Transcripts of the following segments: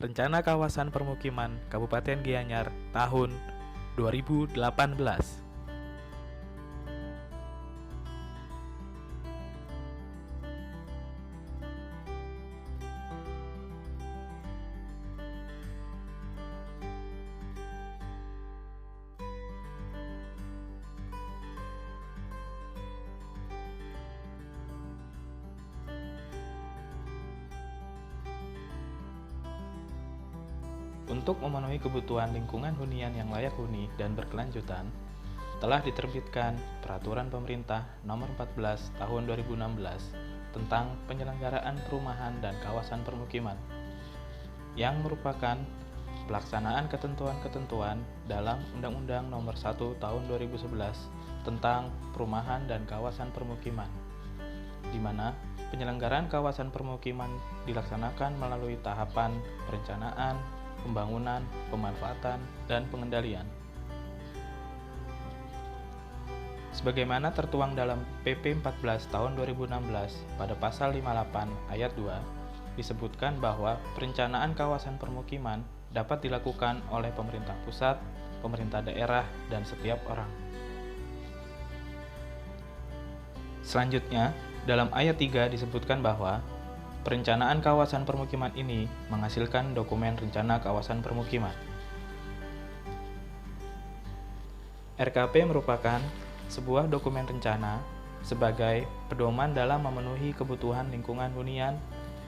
Rencana Kawasan Permukiman Kabupaten Gianyar tahun 2018. Untuk memenuhi kebutuhan lingkungan hunian yang layak huni dan berkelanjutan, telah diterbitkan Peraturan Pemerintah Nomor 14 Tahun 2016 tentang penyelenggaraan perumahan dan kawasan permukiman, yang merupakan pelaksanaan ketentuan-ketentuan dalam Undang-Undang Nomor 1 Tahun 2011 tentang perumahan dan kawasan permukiman, di mana penyelenggaraan kawasan permukiman dilaksanakan melalui tahapan perencanaan, pembangunan, pemanfaatan, dan pengendalian. Sebagaimana tertuang dalam PP 14 tahun 2016 pada pasal 58 ayat 2, disebutkan bahwa perencanaan kawasan permukiman dapat dilakukan oleh pemerintah pusat, pemerintah daerah, dan setiap orang. Selanjutnya, dalam ayat 3 disebutkan bahwa perencanaan kawasan permukiman ini menghasilkan dokumen rencana kawasan permukiman. RKP merupakan sebuah dokumen rencana sebagai pedoman dalam memenuhi kebutuhan lingkungan hunian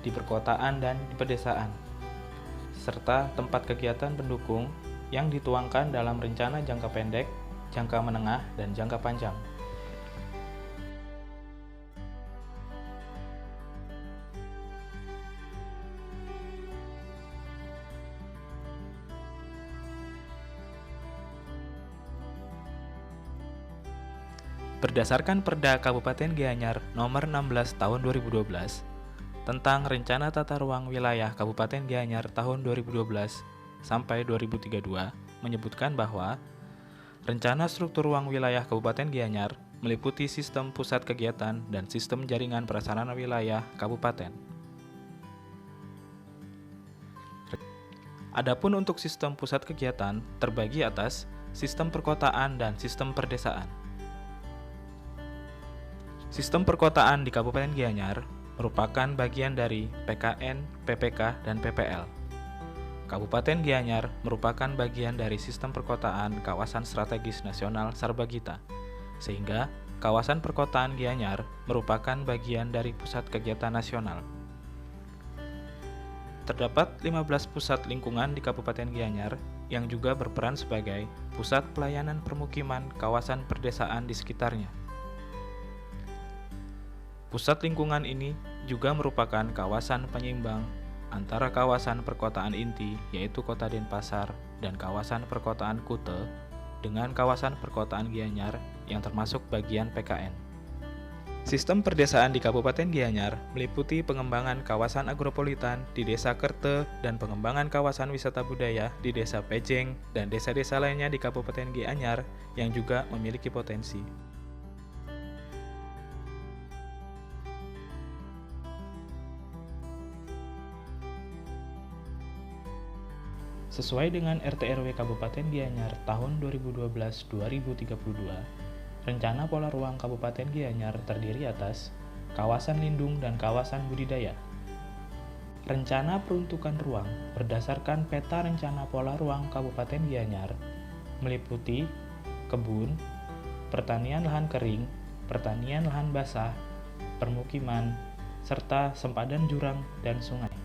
di perkotaan dan di pedesaan, serta tempat kegiatan pendukung yang dituangkan dalam rencana jangka pendek, jangka menengah, dan jangka panjang. Berdasarkan Perda Kabupaten Gianyar Nomor 16 Tahun 2012 tentang Rencana Tata Ruang Wilayah Kabupaten Gianyar tahun 2012 sampai 2032 menyebutkan bahwa rencana struktur ruang wilayah Kabupaten Gianyar meliputi sistem pusat kegiatan dan sistem jaringan prasarana wilayah kabupaten. Adapun untuk sistem pusat kegiatan terbagi atas sistem perkotaan dan sistem perdesaan. Sistem perkotaan di Kabupaten Gianyar merupakan bagian dari PKN, PPK, dan PPL. Kabupaten Gianyar merupakan bagian dari sistem perkotaan Kawasan Strategis Nasional Sarbagita, sehingga kawasan perkotaan Gianyar merupakan bagian dari pusat kegiatan nasional. Terdapat 15 pusat lingkungan di Kabupaten Gianyar yang juga berperan sebagai pusat pelayanan permukiman kawasan perdesaan di sekitarnya. Pusat lingkungan ini juga merupakan kawasan penyeimbang antara kawasan perkotaan inti yaitu Kota Denpasar dan kawasan perkotaan Kute dengan kawasan perkotaan Gianyar yang termasuk bagian PKN. Sistem perdesaan di Kabupaten Gianyar meliputi pengembangan kawasan agropolitan di Desa Kerte dan pengembangan kawasan wisata budaya di Desa Pejeng dan desa-desa lainnya di Kabupaten Gianyar yang juga memiliki potensi. Sesuai dengan RT/RW Kabupaten Gianyar tahun 2012-2032, Rencana Pola Ruang Kabupaten Gianyar terdiri atas kawasan lindung dan kawasan budidaya. Rencana peruntukan ruang berdasarkan Peta Rencana Pola Ruang Kabupaten Gianyar meliputi kebun, pertanian lahan kering, pertanian lahan basah, permukiman, serta sempadan jurang dan sungai.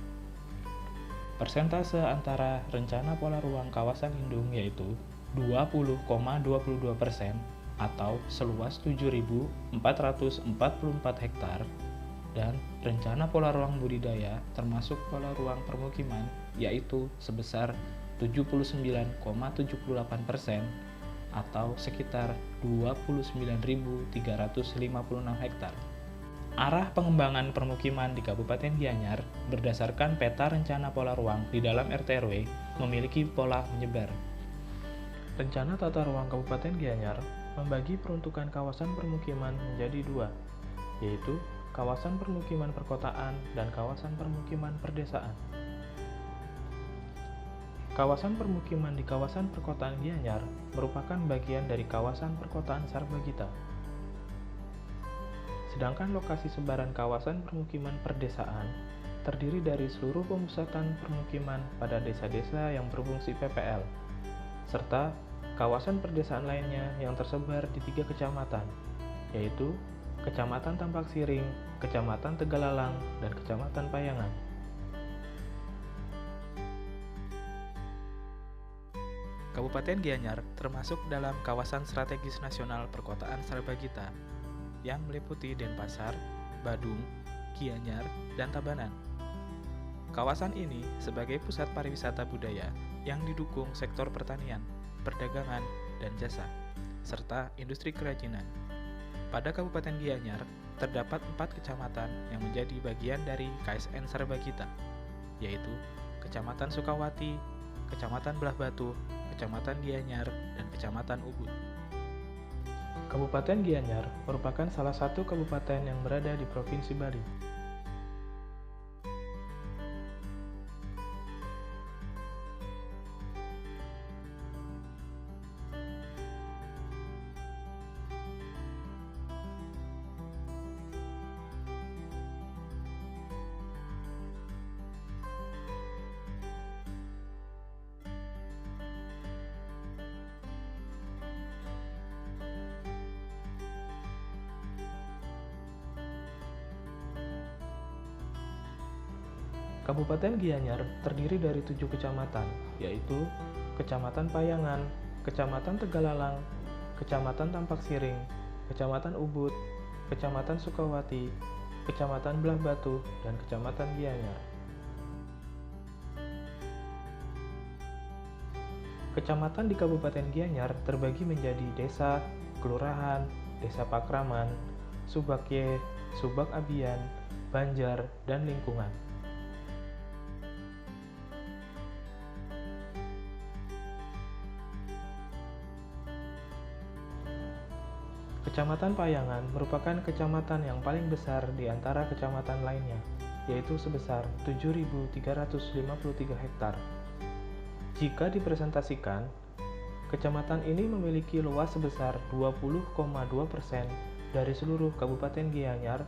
Persentase antara rencana pola ruang kawasan lindung yaitu 20,22% atau seluas 7.444 hektar dan rencana pola ruang budidaya termasuk pola ruang permukiman yaitu sebesar 79,78% atau sekitar 29.356 hektar. Arah pengembangan permukiman di Kabupaten Gianyar berdasarkan Peta Rencana Pola Ruang di dalam RT/RW memiliki pola menyebar. Rencana Tata Ruang Kabupaten Gianyar membagi peruntukan kawasan permukiman menjadi dua, yaitu kawasan permukiman perkotaan dan kawasan permukiman perdesaan. Kawasan permukiman di kawasan perkotaan Gianyar merupakan bagian dari kawasan perkotaan Sarbagita. Sedangkan lokasi sebaran kawasan permukiman perdesaan terdiri dari seluruh pemusatan permukiman pada desa-desa yang berfungsi PPL, serta kawasan perdesaan lainnya yang tersebar di 3 kecamatan, yaitu Kecamatan Tampak Siring, Kecamatan Tegalalang, dan Kecamatan Payangan. Kabupaten Gianyar termasuk dalam kawasan strategis nasional perkotaan Sarbagita yang meliputi Denpasar, Badung, Gianyar, dan Tabanan. Kawasan ini sebagai pusat pariwisata budaya yang didukung sektor pertanian, perdagangan, dan jasa, serta industri kerajinan. Pada Kabupaten Gianyar, terdapat 4 kecamatan yang menjadi bagian dari KSN Sarbagita, yaitu Kecamatan Sukawati, Kecamatan Belah Batu, Kecamatan Gianyar, dan Kecamatan Ubud. Kabupaten Gianyar merupakan salah satu kabupaten yang berada di Provinsi Bali. Kabupaten Gianyar terdiri dari 7 kecamatan, yaitu Kecamatan Payangan, Kecamatan Tegalalang, Kecamatan Tampak Siring, Kecamatan Ubud, Kecamatan Sukawati, Kecamatan Belah Batu, dan Kecamatan Gianyar. Kecamatan di Kabupaten Gianyar terbagi menjadi desa, kelurahan, desa Pakraman, Subakye, Subak Abian, Banjar, dan lingkungan. Kecamatan Payangan merupakan kecamatan yang paling besar di antara kecamatan lainnya, yaitu sebesar 7.353 hektar. Jika dipresentasikan, kecamatan ini memiliki luas sebesar 20,2% dari seluruh Kabupaten Gianyar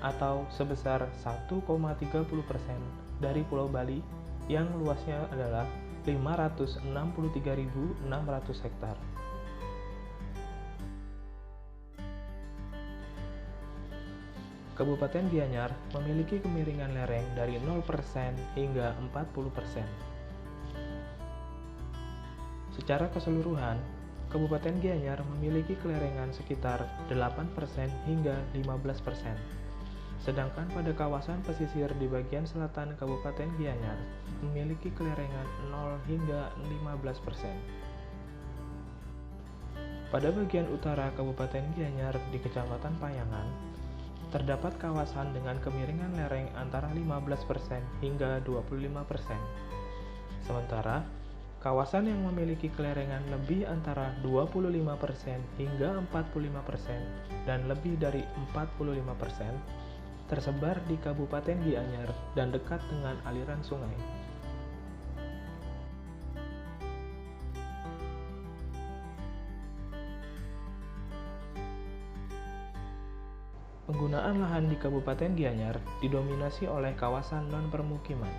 atau sebesar 1,30% dari Pulau Bali yang luasnya adalah 563.600 hektar. Kabupaten Gianyar memiliki kemiringan lereng dari 0% hingga 40%. Secara keseluruhan, Kabupaten Gianyar memiliki kelerengan sekitar 8% hingga 15%. Sedangkan pada kawasan pesisir di bagian selatan Kabupaten Gianyar memiliki kelerengan 0 hingga 15%. Pada bagian utara Kabupaten Gianyar di Kecamatan Payangan, terdapat kawasan dengan kemiringan lereng antara 15% hingga 25%. Sementara, kawasan yang memiliki kelerengan lebih antara 25% hingga 45% dan lebih dari 45% tersebar di Kabupaten Gianyar dan dekat dengan aliran sungai. Penggunaan lahan di Kabupaten Gianyar didominasi oleh kawasan non-permukiman.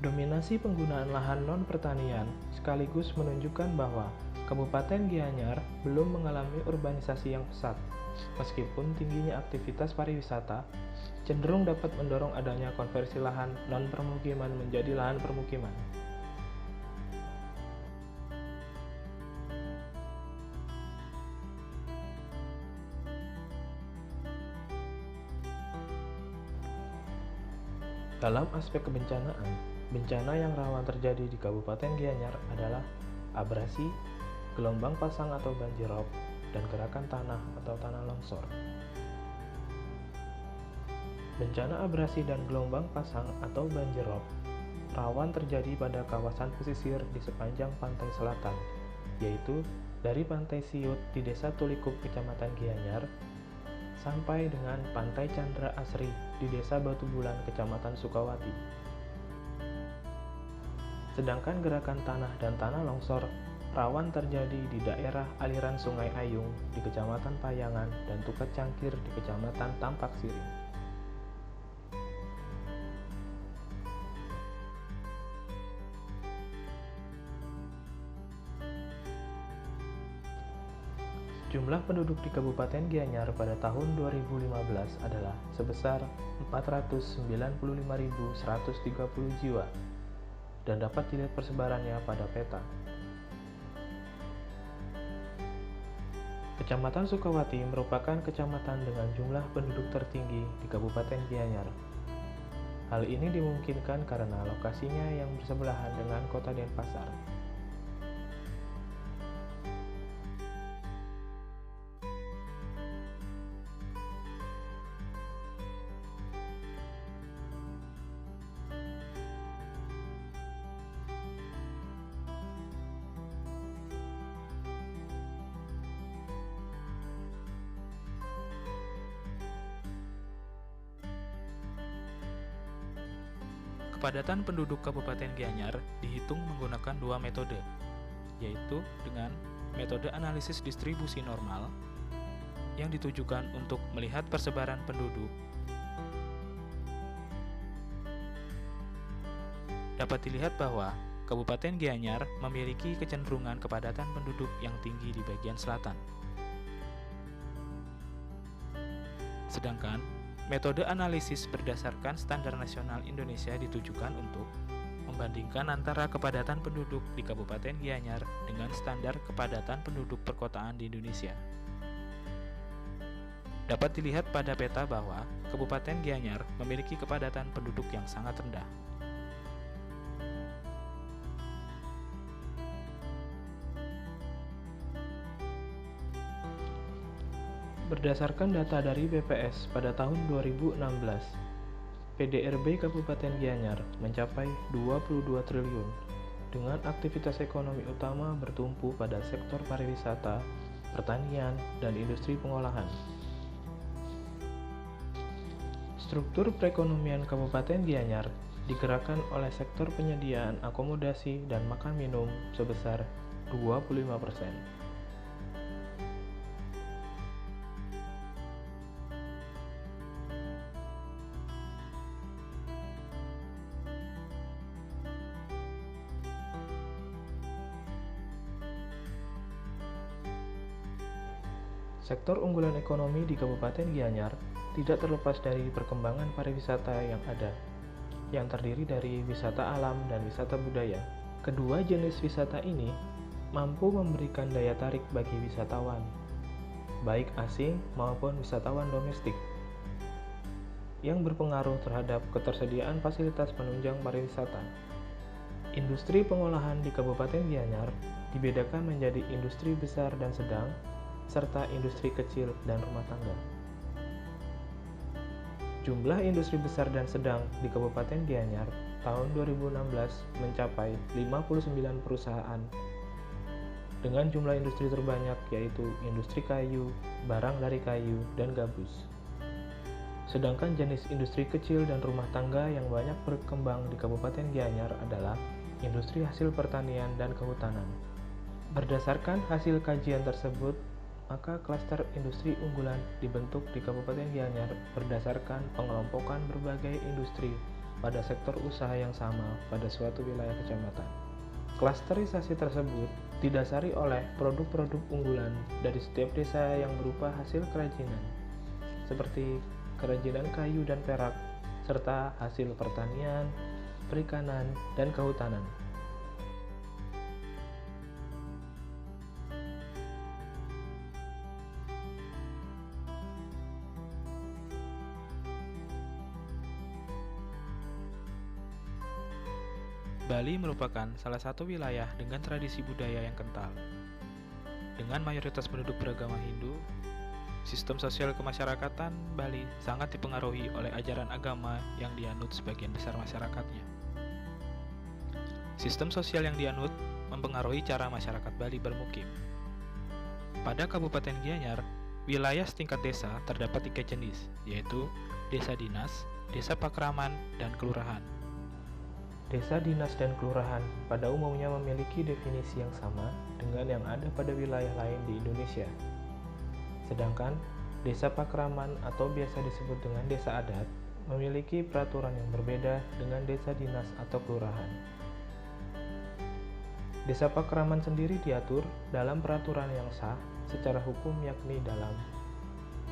Dominasi penggunaan lahan non-pertanian sekaligus menunjukkan bahwa Kabupaten Gianyar belum mengalami urbanisasi yang pesat. Meskipun tingginya aktivitas pariwisata cenderung dapat mendorong adanya konversi lahan non-permukiman menjadi lahan permukiman. Dalam aspek kebencanaan, bencana yang rawan terjadi di Kabupaten Gianyar adalah abrasi, gelombang pasang atau banjirop, dan gerakan tanah atau tanah longsor. Bencana abrasi dan gelombang pasang atau banjirop rawan terjadi pada kawasan pesisir di sepanjang pantai selatan, yaitu dari Pantai Siut di Desa Tulikup, Kecamatan Gianyar, sampai dengan Pantai Chandra Asri di Desa Batu Bulan, Kecamatan Sukawati. Sedangkan gerakan tanah dan tanah longsor rawan terjadi di daerah aliran Sungai Ayung di Kecamatan Payangan dan Tukat Cangkir di Kecamatan Tampak Siring. Jumlah penduduk di Kabupaten Gianyar pada tahun 2015 adalah sebesar 495.130 jiwa dan dapat dilihat persebarannya pada peta. Kecamatan Sukawati merupakan kecamatan dengan jumlah penduduk tertinggi di Kabupaten Gianyar. Hal ini dimungkinkan karena lokasinya yang bersebelahan dengan Kota Denpasar. Kepadatan penduduk Kabupaten Gianyar dihitung menggunakan dua metode, yaitu dengan metode analisis distribusi normal yang ditujukan untuk melihat persebaran penduduk. Dapat dilihat bahwa Kabupaten Gianyar memiliki kecenderungan kepadatan penduduk yang tinggi di bagian selatan. Sedangkan metode analisis berdasarkan standar nasional Indonesia ditujukan untuk membandingkan antara kepadatan penduduk di Kabupaten Gianyar dengan standar kepadatan penduduk perkotaan di Indonesia. Dapat dilihat pada peta bahwa Kabupaten Gianyar memiliki kepadatan penduduk yang sangat rendah. Berdasarkan data dari BPS pada tahun 2016, PDRB Kabupaten Gianyar mencapai 22 triliun dengan aktivitas ekonomi utama bertumpu pada sektor pariwisata, pertanian, dan industri pengolahan. Struktur perekonomian Kabupaten Gianyar digerakkan oleh sektor penyediaan akomodasi dan makan minum sebesar 25%. Sektor unggulan ekonomi di Kabupaten Gianyar tidak terlepas dari perkembangan pariwisata yang ada, yang terdiri dari wisata alam dan wisata budaya. Kedua jenis wisata ini mampu memberikan daya tarik bagi wisatawan, baik asing maupun wisatawan domestik, yang berpengaruh terhadap ketersediaan fasilitas penunjang pariwisata. Industri pengolahan di Kabupaten Gianyar dibedakan menjadi industri besar dan sedang, serta industri kecil dan rumah tangga. Jumlah industri besar dan sedang di Kabupaten Gianyar tahun 2016 mencapai 59 perusahaan dengan jumlah industri terbanyak yaitu industri kayu, barang dari kayu, dan gabus. Sedangkan jenis industri kecil dan rumah tangga yang banyak berkembang di Kabupaten Gianyar adalah industri hasil pertanian dan kehutanan. Berdasarkan hasil kajian tersebut, maka klaster industri unggulan dibentuk di Kabupaten Gianyar berdasarkan pengelompokan berbagai industri pada sektor usaha yang sama pada suatu wilayah kecamatan. Klasterisasi tersebut didasari oleh produk-produk unggulan dari setiap desa yang berupa hasil kerajinan, seperti kerajinan kayu dan perak, serta hasil pertanian, perikanan, dan kehutanan. Bali merupakan salah satu wilayah dengan tradisi budaya yang kental. Dengan mayoritas penduduk beragama Hindu, sistem sosial kemasyarakatan Bali sangat dipengaruhi oleh ajaran agama yang dianut sebagian besar masyarakatnya. Sistem sosial yang dianut mempengaruhi cara masyarakat Bali bermukim. Pada Kabupaten Gianyar, wilayah setingkat desa terdapat 3 jenis, yaitu desa dinas, desa pakraman, dan kelurahan. Desa, dinas, dan kelurahan pada umumnya memiliki definisi yang sama dengan yang ada pada wilayah lain di Indonesia. Sedangkan desa pakraman atau biasa disebut dengan desa adat memiliki peraturan yang berbeda dengan desa dinas atau kelurahan. Desa pakraman sendiri diatur dalam peraturan yang sah secara hukum, yakni dalam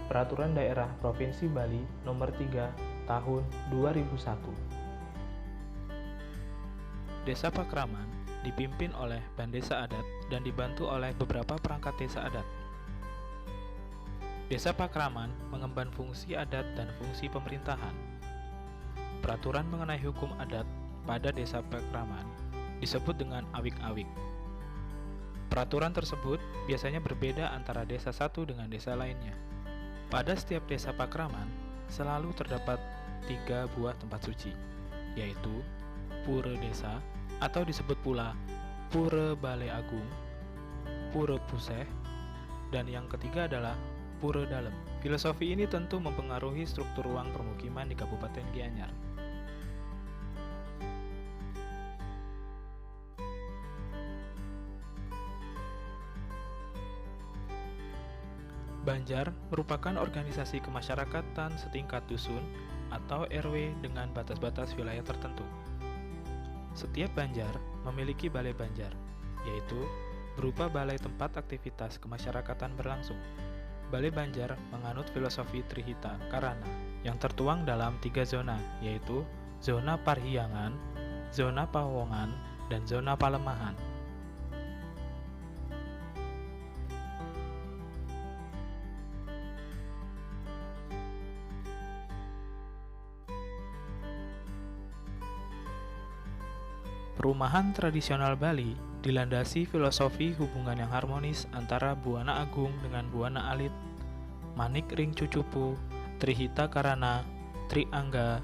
Peraturan Daerah Provinsi Bali Nomor 3 Tahun 2001. Desa pakraman dipimpin oleh Bandesa Adat dan dibantu oleh beberapa perangkat desa adat. Desa pakraman mengemban fungsi adat dan fungsi pemerintahan. Peraturan mengenai hukum adat pada desa pakraman disebut dengan awik-awik. Peraturan tersebut biasanya berbeda antara desa satu dengan desa lainnya. Pada setiap desa pakraman selalu terdapat 3 buah tempat suci, yaitu Pura Desa atau disebut pula Pura Balai Agung, Pura Puseh, dan yang ketiga adalah Pura Dalem. Filosofi ini tentu mempengaruhi struktur ruang permukiman di Kabupaten Gianyar. Banjar merupakan organisasi kemasyarakatan setingkat dusun atau RW dengan batas-batas wilayah tertentu. Setiap banjar memiliki balai banjar, yaitu berupa balai tempat aktivitas kemasyarakatan berlangsung. Balai banjar menganut filosofi Trihita Karana yang tertuang dalam 3 zona, yaitu zona parhiangan, zona pawongan, dan zona palemahan. Perumahan tradisional Bali dilandasi filosofi hubungan yang harmonis antara Buana Agung dengan Buana Alit, Manik Ring Cucupu, Trihita Karana, Tri Angga,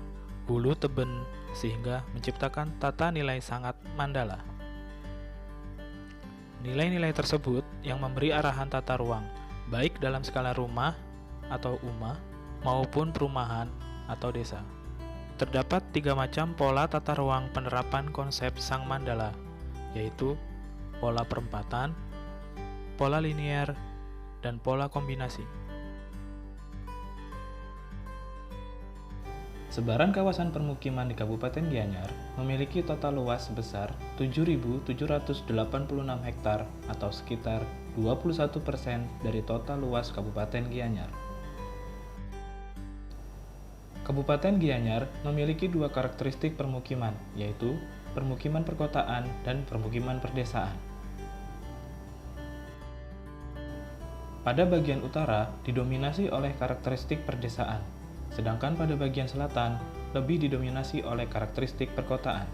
Bulu Teben, sehingga menciptakan tata nilai sangat mandala. Nilai-nilai tersebut yang memberi arahan tata ruang, baik dalam skala rumah atau umah maupun perumahan atau desa. Terdapat 3 macam pola tata ruang penerapan konsep Sang Mandala, yaitu pola perempatan, pola linier, dan pola kombinasi. Sebaran kawasan permukiman di Kabupaten Gianyar memiliki total luas sebesar 7.786 hektar atau sekitar 21% dari total luas Kabupaten Gianyar. Kabupaten Gianyar memiliki 2 karakteristik permukiman, yaitu permukiman perkotaan dan permukiman perdesaan. Pada bagian utara didominasi oleh karakteristik perdesaan, sedangkan pada bagian selatan lebih didominasi oleh karakteristik perkotaan.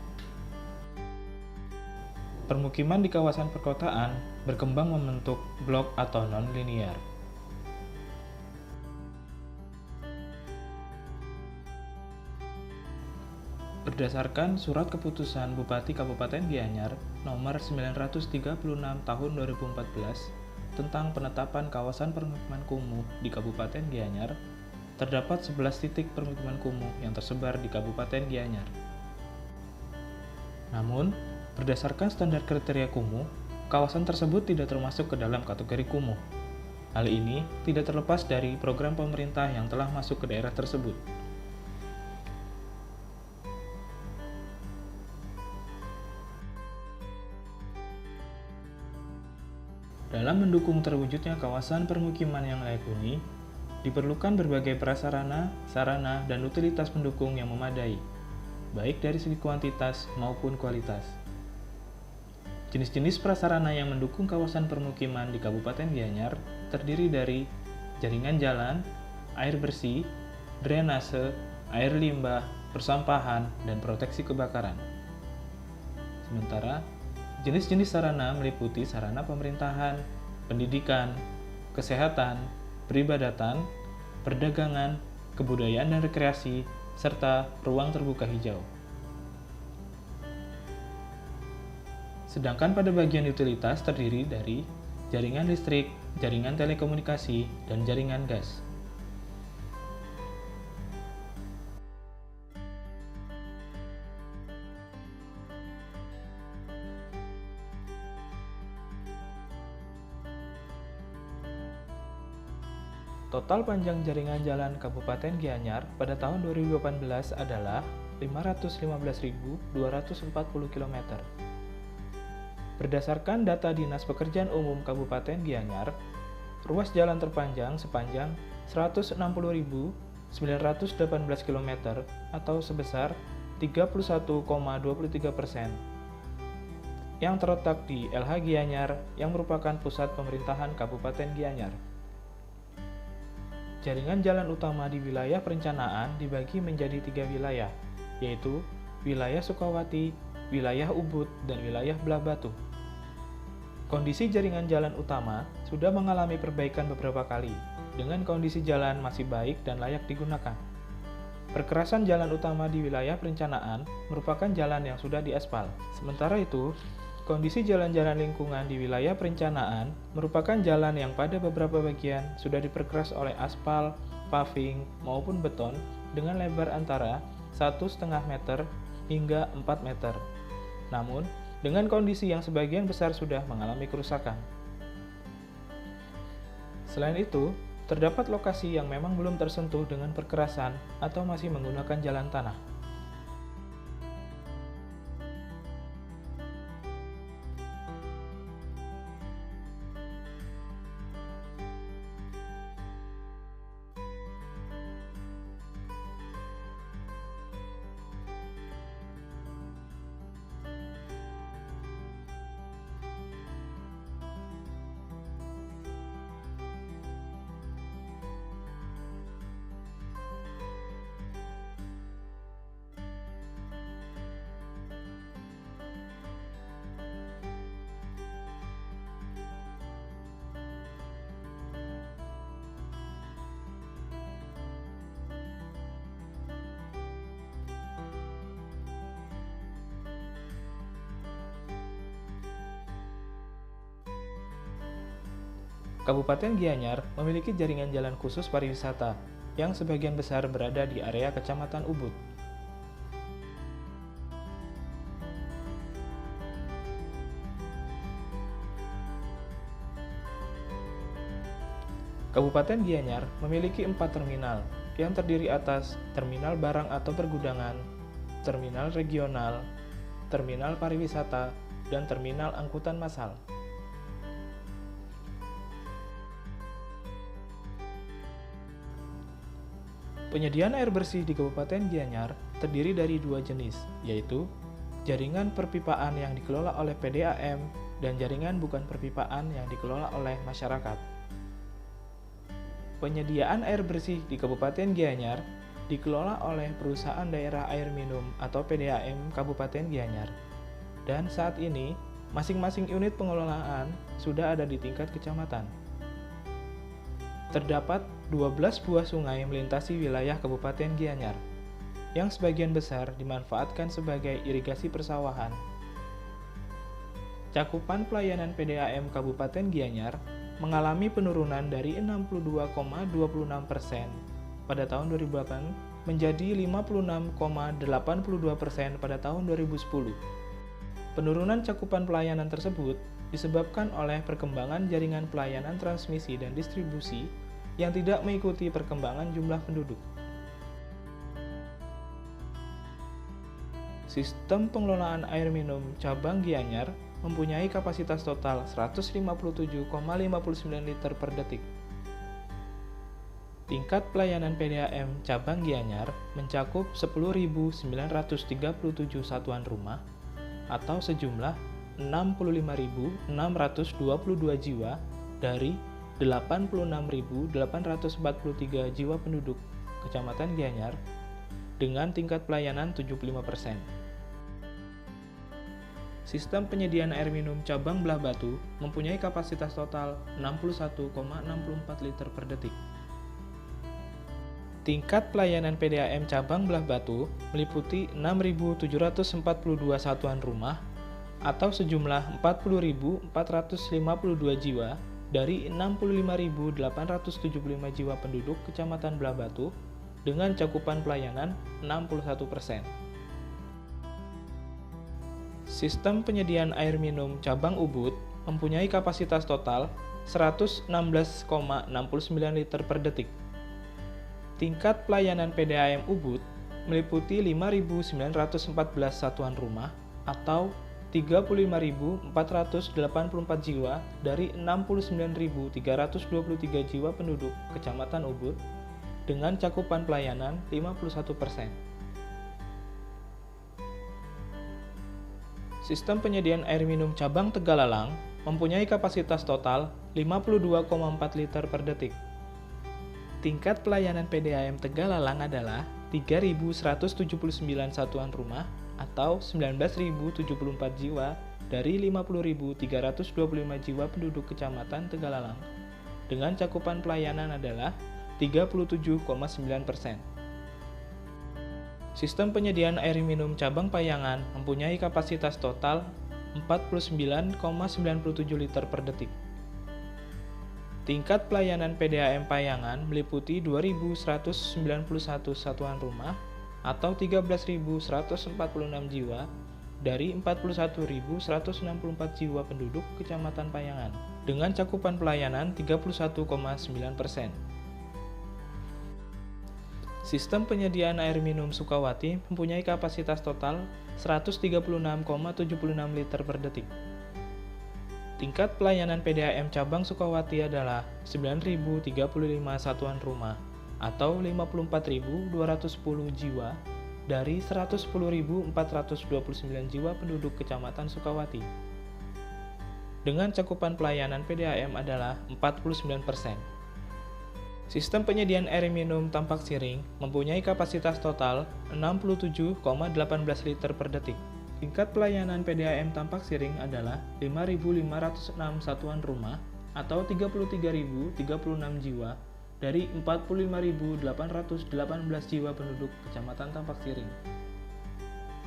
Permukiman di kawasan perkotaan berkembang membentuk blok atau non-linier. Berdasarkan Surat Keputusan Bupati Kabupaten Gianyar Nomor 936 Tahun 2014 tentang penetapan kawasan permukiman kumuh di Kabupaten Gianyar, terdapat 11 titik permukiman kumuh yang tersebar di Kabupaten Gianyar. Namun, berdasarkan standar kriteria kumuh, kawasan tersebut tidak termasuk ke dalam kategori kumuh. Hal ini tidak terlepas dari program pemerintah yang telah masuk ke daerah tersebut. Dalam mendukung terwujudnya kawasan permukiman yang layak huni, diperlukan berbagai prasarana, sarana, dan utilitas pendukung yang memadai, baik dari segi kuantitas maupun kualitas. Jenis-jenis prasarana yang mendukung kawasan permukiman di Kabupaten Gianyar terdiri dari jaringan jalan, air bersih, drainase, air limbah, persampahan, dan proteksi kebakaran. Sementara, jenis-jenis sarana meliputi sarana pemerintahan, pendidikan, kesehatan, peribadatan, perdagangan, kebudayaan dan rekreasi, serta ruang terbuka hijau. Sedangkan pada bagian utilitas terdiri dari jaringan listrik, jaringan telekomunikasi, dan jaringan gas. Total panjang jaringan jalan Kabupaten Gianyar pada tahun 2018 adalah 515.240 km. Berdasarkan data Dinas Pekerjaan Umum Kabupaten Gianyar, ruas jalan terpanjang sepanjang 160.918 km atau sebesar 31,23%, yang terletak di LH Gianyar yang merupakan pusat pemerintahan Kabupaten Gianyar. Jaringan jalan utama di wilayah perencanaan dibagi menjadi 3 wilayah, yaitu wilayah Sukawati, wilayah Ubud, dan wilayah Belah Batu. Kondisi jaringan jalan utama sudah mengalami perbaikan beberapa kali, dengan kondisi jalan masih baik dan layak digunakan. Perkerasan jalan utama di wilayah perencanaan merupakan jalan yang sudah diaspal. Sementara itu, kondisi jalan-jalan lingkungan di wilayah perencanaan merupakan jalan yang pada beberapa bagian sudah diperkeras oleh aspal, paving, maupun beton dengan lebar antara 1,5 meter hingga 4 meter. Namun, dengan kondisi yang sebagian besar sudah mengalami kerusakan. Selain itu, terdapat lokasi yang memang belum tersentuh dengan perkerasan atau masih menggunakan jalan tanah. Kabupaten Gianyar memiliki jaringan jalan khusus pariwisata yang sebagian besar berada di area Kecamatan Ubud. Kabupaten Gianyar memiliki 4 terminal yang terdiri atas terminal barang atau pergudangan, terminal regional, terminal pariwisata, dan terminal angkutan massal. Penyediaan air bersih di Kabupaten Gianyar terdiri dari 2 jenis, yaitu jaringan perpipaan yang dikelola oleh PDAM dan jaringan bukan perpipaan yang dikelola oleh masyarakat. Penyediaan air bersih di Kabupaten Gianyar dikelola oleh Perusahaan Daerah Air Minum atau PDAM Kabupaten Gianyar. Dan saat ini, masing-masing unit pengelolaan sudah ada di tingkat kecamatan. Terdapat 12 buah sungai melintasi wilayah Kabupaten Gianyar, yang sebagian besar dimanfaatkan sebagai irigasi persawahan. Cakupan pelayanan PDAM Kabupaten Gianyar mengalami penurunan dari 62,26% pada tahun 2008 menjadi 56,82% pada tahun 2010. Penurunan cakupan pelayanan tersebut disebabkan oleh perkembangan jaringan pelayanan transmisi dan distribusi yang tidak mengikuti perkembangan jumlah penduduk. Sistem pengelolaan air minum cabang Gianyar mempunyai kapasitas total 157,59 liter per detik. Tingkat pelayanan PDAM cabang Gianyar mencakup 10.937 satuan rumah atau sejumlah 65.622 jiwa dari 86.843 jiwa penduduk Kecamatan Gianyar dengan tingkat pelayanan 75%. Sistem penyediaan air minum cabang Belah Batu mempunyai kapasitas total 61,64 liter per detik. Tingkat pelayanan PDAM cabang Belah Batu meliputi 6.742 satuan rumah atau sejumlah 40.452 jiwa dari 65.875 jiwa penduduk Kecamatan Belah Batu dengan cakupan pelayanan 61%. Sistem penyediaan air minum cabang Ubud mempunyai kapasitas total 116,69 liter per detik. Tingkat pelayanan PDAM Ubud meliputi 5.914 satuan rumah atau 35.484 jiwa dari 69.323 jiwa penduduk Kecamatan Ubud dengan cakupan pelayanan 51%. Sistem penyediaan air minum cabang Tegalalang mempunyai kapasitas total 52,4 liter per detik. Tingkat pelayanan PDAM Tegalalang adalah 3.179 satuan rumah atau 19.074 jiwa dari 50.325 jiwa penduduk Kecamatan Tegalalang dengan cakupan pelayanan adalah 37,9%. Sistem penyediaan air minum cabang Payangan mempunyai kapasitas total 49,97 liter per detik. Tingkat pelayanan PDAM Payangan meliputi 2.191 satuan rumah atau 13.146 jiwa dari 41.164 jiwa penduduk Kecamatan Payangan dengan cakupan pelayanan 31,9%. Sistem penyediaan air minum Sukawati mempunyai kapasitas total 136,76 liter per detik. Tingkat pelayanan PDAM cabang Sukawati adalah 9.035 satuan rumah atau 54.210 jiwa dari 110.429 jiwa penduduk Kecamatan Sukawati. Dengan cakupan pelayanan PDAM adalah 49%. Sistem penyediaan air minum Tampak Siring mempunyai kapasitas total 67,18 liter per detik. Tingkat pelayanan PDAM Tampak Siring adalah 5.506 satuan rumah atau 33.036 jiwa dari 45.818 jiwa penduduk Kecamatan Tampak Siring.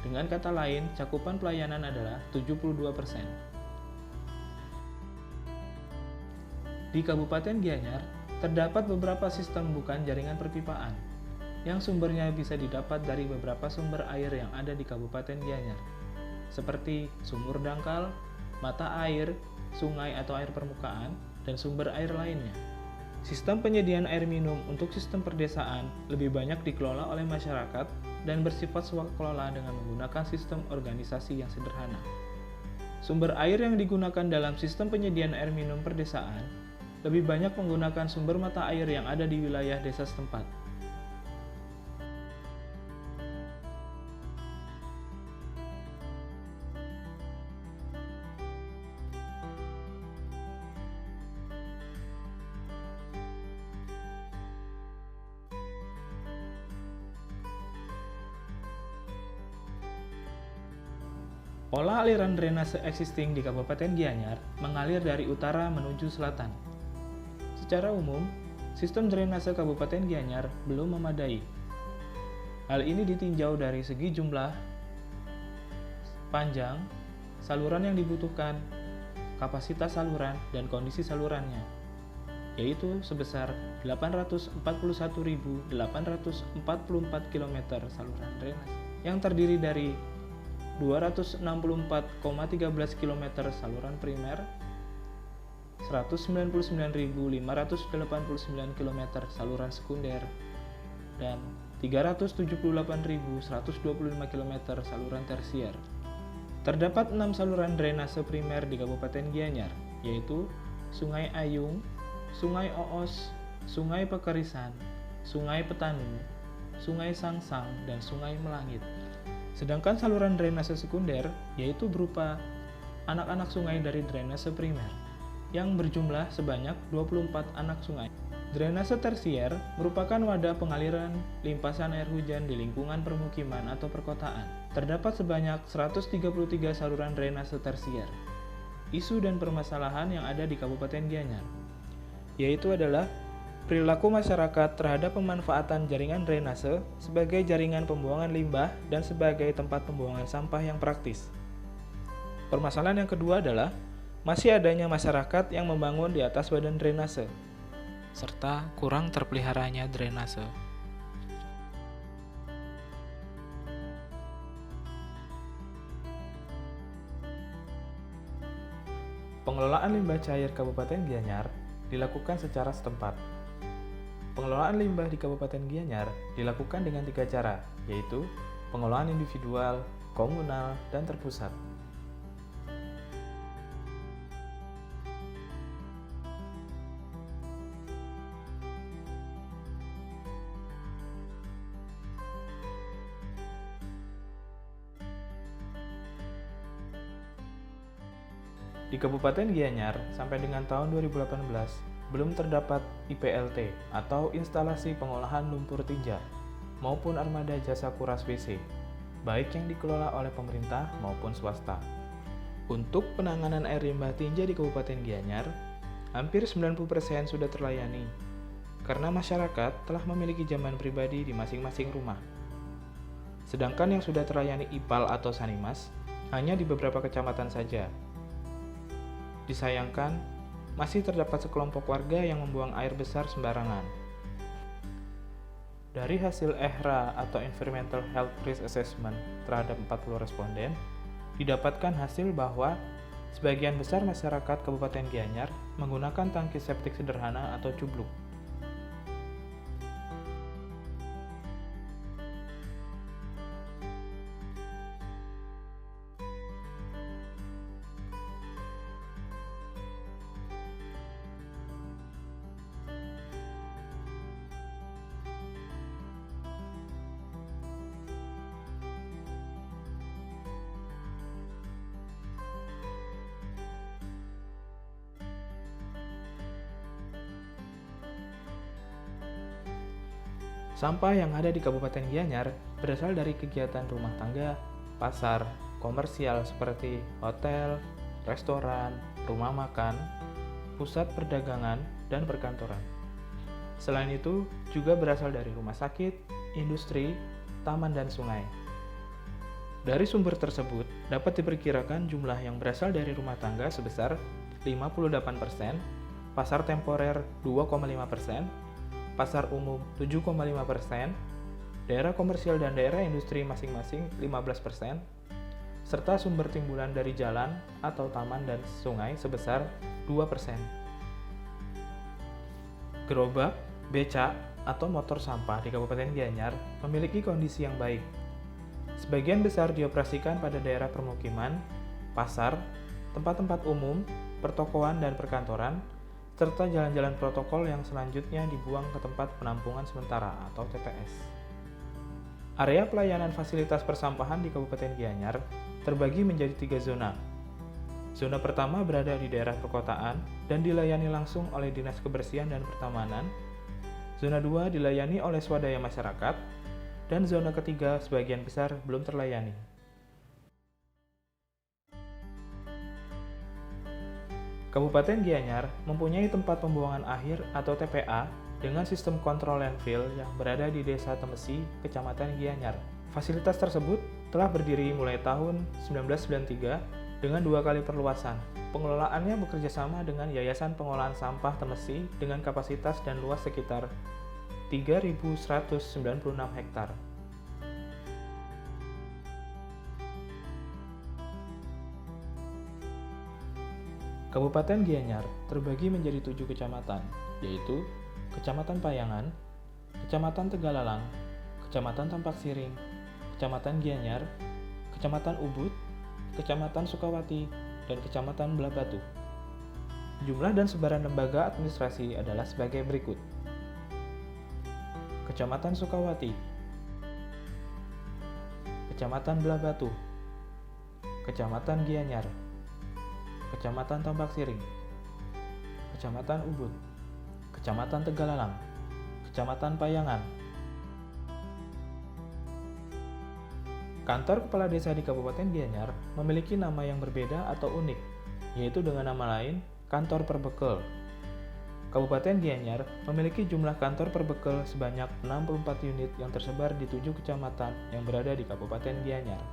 Dengan kata lain, cakupan pelayanan adalah 72%. Di Kabupaten Gianyar, terdapat beberapa sistem bukan jaringan perpipaan, yang sumbernya bisa didapat dari beberapa sumber air yang ada di Kabupaten Gianyar, seperti sumur dangkal, mata air, sungai atau air permukaan, dan sumber air lainnya. Sistem penyediaan air minum untuk sistem perdesaan lebih banyak dikelola oleh masyarakat dan bersifat swakelola dengan menggunakan sistem organisasi yang sederhana. Sumber air yang digunakan dalam sistem penyediaan air minum perdesaan lebih banyak menggunakan sumber mata air yang ada di wilayah desa setempat. Pola aliran drainase existing di Kabupaten Gianyar mengalir dari utara menuju selatan. Secara umum, sistem drainase Kabupaten Gianyar belum memadai. Hal ini ditinjau dari segi jumlah, panjang, saluran yang dibutuhkan, kapasitas saluran, dan kondisi salurannya, yaitu sebesar 841.844 km saluran drainase yang terdiri dari 264,13 km saluran primer, 199.589 km saluran sekunder, dan 378.125 km saluran tersier. Terdapat 6 saluran drainase primer di Kabupaten Gianyar, yaitu Sungai Ayung, Sungai Oos, Sungai Pekerisan, Sungai Petanu, Sungai Sangsang, dan Sungai Melangit. Sedangkan saluran drainase sekunder yaitu berupa anak-anak sungai dari drainase primer yang berjumlah sebanyak 24 anak sungai. Drainase tersier merupakan wadah pengaliran limpasan air hujan di lingkungan permukiman atau perkotaan. Terdapat sebanyak 133 saluran drainase tersier. Isu dan permasalahan yang ada di Kabupaten Gianyar yaitu adalah perilaku masyarakat terhadap pemanfaatan jaringan drainase sebagai jaringan pembuangan limbah dan sebagai tempat pembuangan sampah yang praktis. Permasalahan yang kedua adalah masih adanya masyarakat yang membangun di atas badan drainase, serta kurang terpeliharanya drainase. Pengelolaan limbah cair Kabupaten Gianyar dilakukan secara setempat. Pengelolaan limbah di Kabupaten Gianyar dilakukan dengan 3 cara, yaitu pengelolaan individual, komunal, dan terpusat. Di Kabupaten Gianyar, sampai dengan tahun 2018, belum terdapat IPLT atau instalasi pengolahan lumpur tinja maupun armada jasa kuras WC, baik yang dikelola oleh pemerintah maupun swasta. Untuk penanganan air limbah tinja di Kabupaten Gianyar, hampir 90% sudah terlayani, karena masyarakat telah memiliki jamban pribadi di masing-masing rumah. Sedangkan yang sudah terlayani IPAL atau Sanimas, hanya di beberapa kecamatan saja. Disayangkan, masih terdapat sekelompok warga yang membuang air besar sembarangan. Dari hasil EHRA atau Environmental Health Risk Assessment terhadap 40 responden, didapatkan hasil bahwa sebagian besar masyarakat Kabupaten Gianyar menggunakan tangki septik sederhana atau cubluk. Sampah yang ada di Kabupaten Gianyar berasal dari kegiatan rumah tangga, pasar, komersial seperti hotel, restoran, rumah makan, pusat perdagangan, dan perkantoran. Selain itu, juga berasal dari rumah sakit, industri, taman, dan sungai. Dari sumber tersebut, dapat diperkirakan jumlah yang berasal dari rumah tangga sebesar 58%, pasar temporer 2,5%, pasar umum 7,5%, daerah komersial dan daerah industri masing-masing 15%, serta sumber timbulan dari jalan atau taman dan sungai sebesar 2%. Gerobak, becak, atau motor sampah di Kabupaten Gianyar memiliki kondisi yang baik. Sebagian besar dioperasikan pada daerah permukiman, pasar, tempat-tempat umum, pertokoan dan perkantoran, serta jalan-jalan protokol yang selanjutnya dibuang ke tempat penampungan sementara atau TPS. Area pelayanan fasilitas persampahan di Kabupaten Gianyar terbagi menjadi 3 zona. Zona pertama berada di daerah perkotaan dan dilayani langsung oleh Dinas Kebersihan dan Pertamanan. Zona 2 dilayani oleh swadaya masyarakat, dan zona ketiga sebagian besar belum terlayani. Kabupaten Gianyar mempunyai tempat pembuangan akhir atau TPA dengan sistem kontrol landfill yang berada di Desa Temesi, Kecamatan Gianyar. Fasilitas tersebut telah berdiri mulai tahun 1993 dengan 2 kali perluasan. Pengelolaannya bekerjasama dengan Yayasan Pengolahan Sampah Temesi dengan kapasitas dan luas sekitar 3.196 hektar. Kabupaten Gianyar terbagi menjadi 7 kecamatan, yaitu Kecamatan Payangan, Kecamatan Tegalalang, Kecamatan Tampak Siring, Kecamatan Gianyar, Kecamatan Ubud, Kecamatan Sukawati, dan Kecamatan Blabatu. Jumlah dan sebaran lembaga administrasi adalah sebagai berikut. Kecamatan Sukawati, Kecamatan Blabatu, Kecamatan Gianyar, Kecamatan Tampak Siring, Kecamatan Ubud, Kecamatan Tegalalang, Kecamatan Payangan. Kantor Kepala Desa di Kabupaten Gianyar memiliki nama yang berbeda atau unik, yaitu dengan nama lain Kantor Perbekel. Kabupaten Gianyar memiliki jumlah kantor perbekel sebanyak 64 unit yang tersebar di 7 kecamatan yang berada di Kabupaten Gianyar.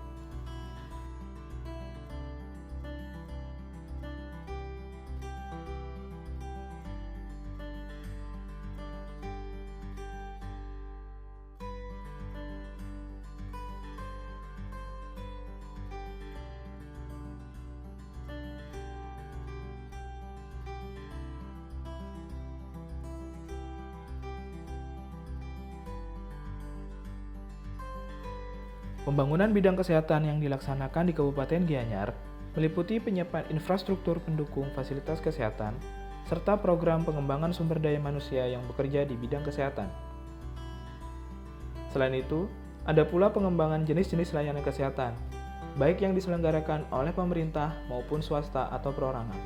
Pembangunan bidang kesehatan yang dilaksanakan di Kabupaten Gianyar meliputi penyiapan infrastruktur pendukung fasilitas kesehatan, serta program pengembangan sumber daya manusia yang bekerja di bidang kesehatan. Selain itu, ada pula pengembangan jenis-jenis layanan kesehatan, baik yang diselenggarakan oleh pemerintah maupun swasta atau perorangan.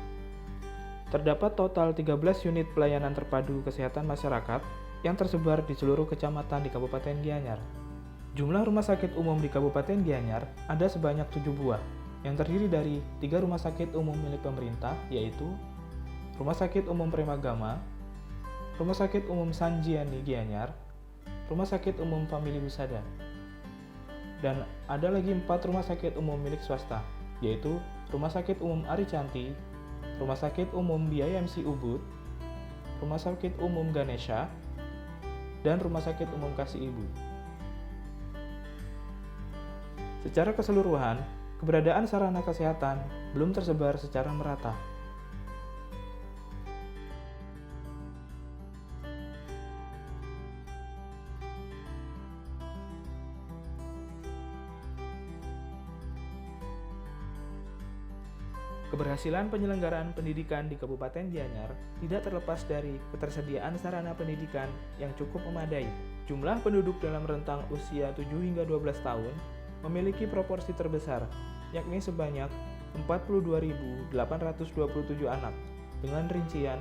Terdapat total 13 unit pelayanan terpadu kesehatan masyarakat yang tersebar di seluruh kecamatan di Kabupaten Gianyar. Jumlah rumah sakit umum di Kabupaten Gianyar ada sebanyak 7 buah, yang terdiri dari 3 rumah sakit umum milik pemerintah, yaitu Rumah Sakit Umum Premagama, Rumah Sakit Umum Sanjiani Gianyar, Rumah Sakit Umum Famili Husada, dan ada lagi 4 rumah sakit umum milik swasta, yaitu Rumah Sakit Umum Ari Canti, Rumah Sakit Umum BIMC Ubud, Rumah Sakit Umum Ganesha, dan Rumah Sakit Umum Kasih Ibu. Secara keseluruhan, keberadaan sarana kesehatan belum tersebar secara merata. Keberhasilan penyelenggaraan pendidikan di Kabupaten Gianyar tidak terlepas dari ketersediaan sarana pendidikan yang cukup memadai. Jumlah penduduk dalam rentang usia 7 hingga 12 tahun memiliki proporsi terbesar, yakni sebanyak 42.827 anak, dengan rincian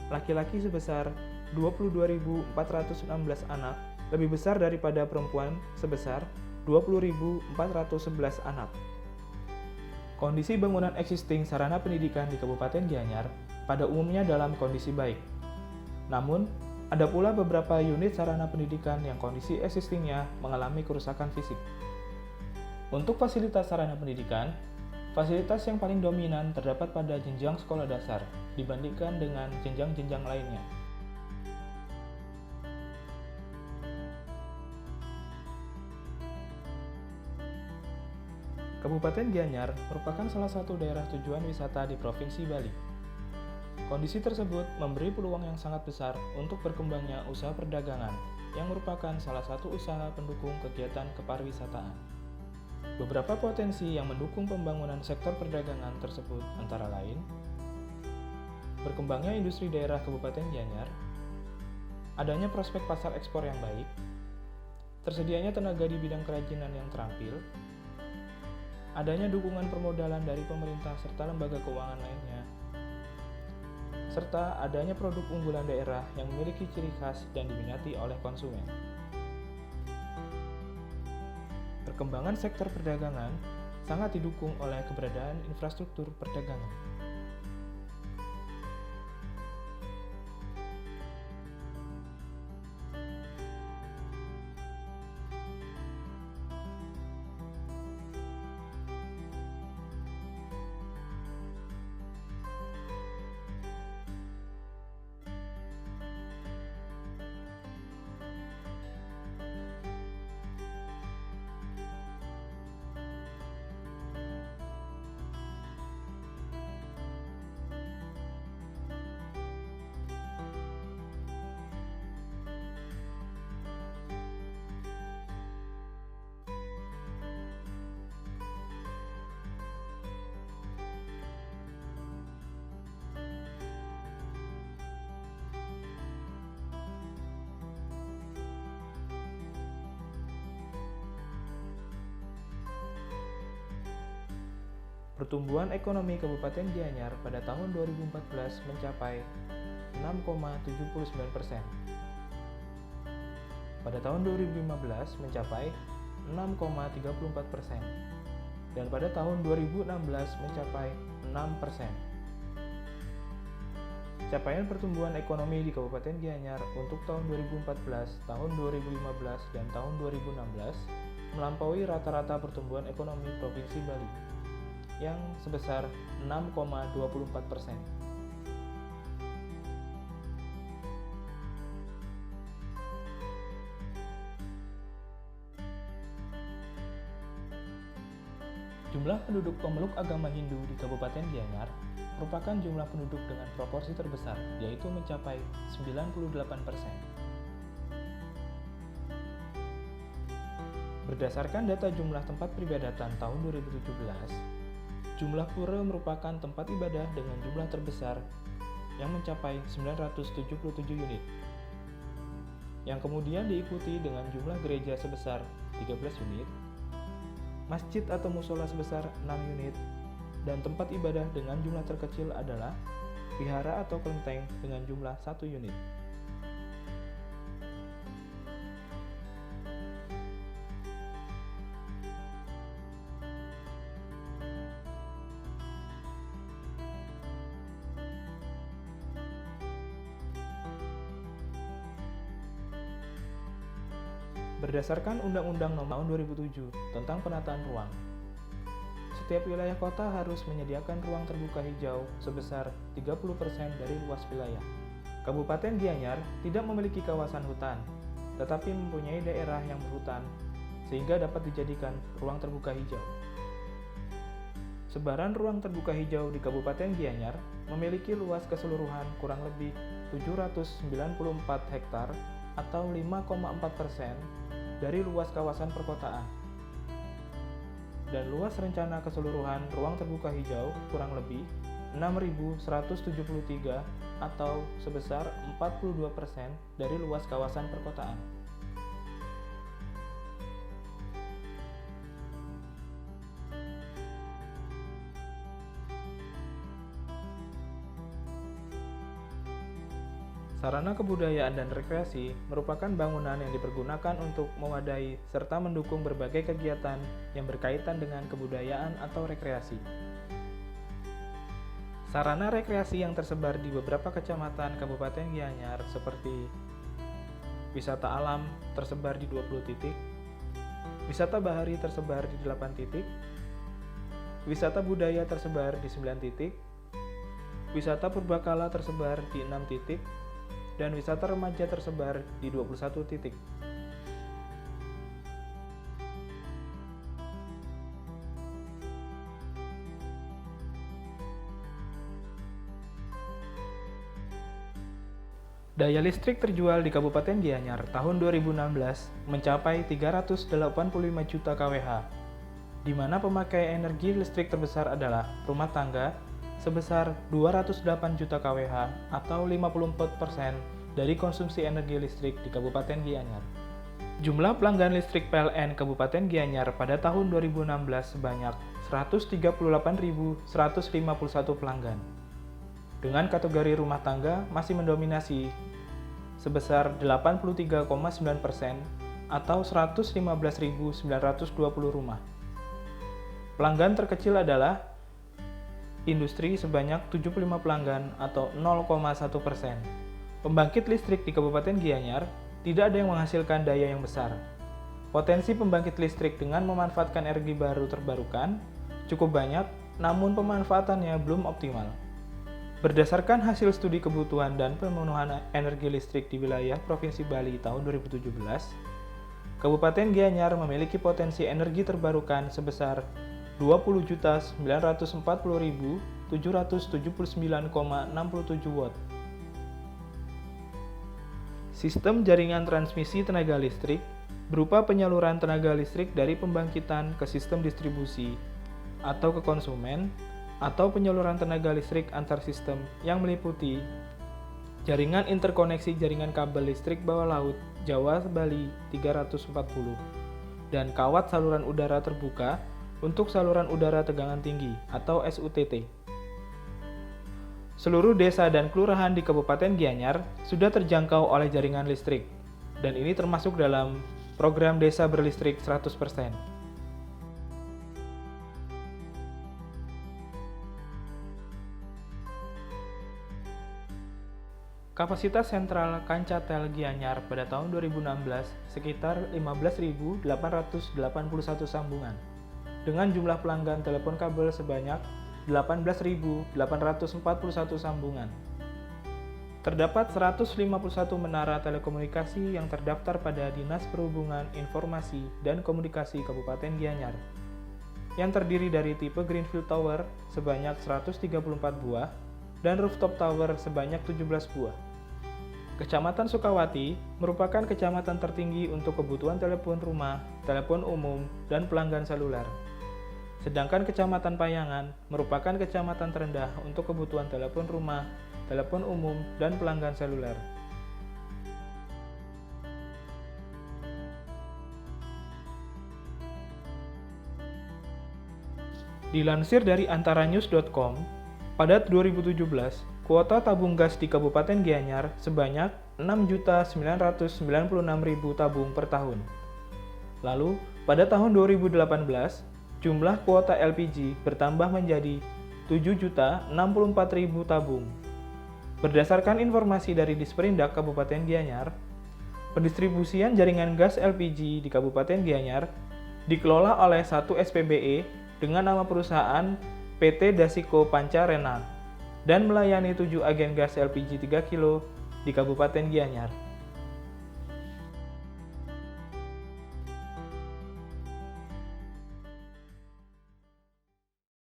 laki-laki sebesar 22.416 anak, lebih besar daripada perempuan sebesar 20.411 anak. Kondisi bangunan existing sarana pendidikan di Kabupaten Gianyar pada umumnya dalam kondisi baik. Namun, ada pula beberapa unit sarana pendidikan yang kondisi existingnya mengalami kerusakan fisik. Untuk fasilitas sarana pendidikan, fasilitas yang paling dominan terdapat pada jenjang sekolah dasar dibandingkan dengan jenjang-jenjang lainnya. Kabupaten Gianyar merupakan salah satu daerah tujuan wisata di Provinsi Bali. Kondisi tersebut memberi peluang yang sangat besar untuk berkembangnya usaha perdagangan, yang merupakan salah satu usaha pendukung kegiatan kepariwisataan. Beberapa potensi yang mendukung pembangunan sektor perdagangan tersebut antara lain: berkembangnya industri daerah Kabupaten Gianyar, adanya prospek pasar ekspor yang baik, tersedianya tenaga di bidang kerajinan yang terampil, adanya dukungan permodalan dari pemerintah serta lembaga keuangan lainnya, serta adanya produk unggulan daerah yang memiliki ciri khas dan diminati oleh konsumen. Perkembangan sektor perdagangan sangat didukung oleh keberadaan infrastruktur perdagangan. Pertumbuhan ekonomi Kabupaten Gianyar pada tahun 2014 mencapai 6,79%. Pada tahun 2015 mencapai 6,34%. Dan pada tahun 2016 mencapai 6%. Capaian pertumbuhan ekonomi di Kabupaten Gianyar untuk tahun 2014, tahun 2015, dan tahun 2016 melampaui rata-rata pertumbuhan ekonomi Provinsi Bali yang sebesar 6,24%. Jumlah penduduk pemeluk agama Hindu di Kabupaten Gianyar merupakan jumlah penduduk dengan proporsi terbesar, yaitu mencapai 98%. Berdasarkan data jumlah tempat peribadatan tahun 2017, jumlah pura merupakan tempat ibadah dengan jumlah terbesar yang mencapai 977 unit, yang kemudian diikuti dengan jumlah gereja sebesar 13 unit, masjid atau musola sebesar 6 unit, dan tempat ibadah dengan jumlah terkecil adalah vihara atau kelenteng dengan jumlah 1 unit. Berdasarkan Undang-Undang Nomor Tahun 2007 tentang Penataan Ruang, setiap wilayah kota harus menyediakan ruang terbuka hijau sebesar 30% dari luas wilayah. Kabupaten Gianyar tidak memiliki kawasan hutan, tetapi mempunyai daerah yang berhutan, sehingga dapat dijadikan ruang terbuka hijau. Sebaran ruang terbuka hijau di Kabupaten Gianyar memiliki luas keseluruhan kurang lebih 794 hektar atau 5,4% dari luas kawasan perkotaan. Dan luas rencana keseluruhan ruang terbuka hijau kurang lebih 6.173 atau sebesar 42% dari luas kawasan perkotaan. Sarana kebudayaan dan rekreasi merupakan bangunan yang dipergunakan untuk mewadai serta mendukung berbagai kegiatan yang berkaitan dengan kebudayaan atau rekreasi. Sarana rekreasi yang tersebar di beberapa kecamatan Kabupaten Gianyar seperti wisata alam tersebar di 20 titik, wisata bahari tersebar di 8 titik, wisata budaya tersebar di 9 titik, wisata purbakala tersebar di 6 titik, dan wisata remaja tersebar di 21 titik. Daya listrik terjual di Kabupaten Gianyar tahun 2016 mencapai 385 juta kWh, di mana pemakai energi listrik terbesar adalah rumah tangga sebesar 208 juta kWh atau 54% dari konsumsi energi listrik di Kabupaten Gianyar. Jumlah pelanggan listrik PLN Kabupaten Gianyar pada tahun 2016 sebanyak 138.151 pelanggan. Dengan kategori rumah tangga masih mendominasi sebesar 83,9% atau 115.920 rumah. Pelanggan terkecil adalah industri sebanyak 75 pelanggan atau 0,1%. Pembangkit listrik di Kabupaten Gianyar tidak ada yang menghasilkan daya yang besar. Potensi pembangkit listrik dengan memanfaatkan energi baru terbarukan cukup banyak, namun pemanfaatannya belum optimal. Berdasarkan hasil studi kebutuhan dan pemenuhan energi listrik di wilayah Provinsi Bali tahun 2017, Kabupaten Gianyar memiliki potensi energi terbarukan sebesar 20.940.779,67 watt. Sistem jaringan transmisi tenaga listrik berupa penyaluran tenaga listrik dari pembangkitan ke sistem distribusi atau ke konsumen, atau penyaluran tenaga listrik antar sistem yang meliputi jaringan interkoneksi jaringan kabel listrik bawah laut Jawa Bali 340 dan kawat saluran udara terbuka untuk saluran udara tegangan tinggi atau SUTT. Seluruh desa dan kelurahan di Kabupaten Gianyar sudah terjangkau oleh jaringan listrik, dan ini termasuk dalam program Desa Berlistrik 100%. Kapasitas sentral Kancatel Gianyar pada tahun 2016 sekitar 15.881 sambungan, dengan jumlah pelanggan telepon kabel sebanyak 18.841 sambungan. Terdapat 151 menara telekomunikasi yang terdaftar pada Dinas Perhubungan Informasi dan Komunikasi Kabupaten Gianyar, yang terdiri dari tipe Greenfield Tower sebanyak 134 buah dan rooftop tower sebanyak 17 buah. Kecamatan Sukawati merupakan kecamatan tertinggi untuk kebutuhan telepon rumah, telepon umum, dan pelanggan seluler. Sedangkan Kecamatan Payangan merupakan kecamatan terendah untuk kebutuhan telepon rumah, telepon umum, dan pelanggan seluler. Dilansir dari antaranews.com, pada 2017, kuota tabung gas di Kabupaten Gianyar sebanyak 6.996.000 tabung per tahun. Lalu, pada tahun 2018, jumlah kuota LPG bertambah menjadi 7.064.000 tabung. Berdasarkan informasi dari Disperindak Kabupaten Gianyar, pendistribusian jaringan gas LPG di Kabupaten Gianyar dikelola oleh satu SPBE dengan nama perusahaan PT Dasiko Pancarena dan melayani 7 agen gas LPG 3 kilo di Kabupaten Gianyar.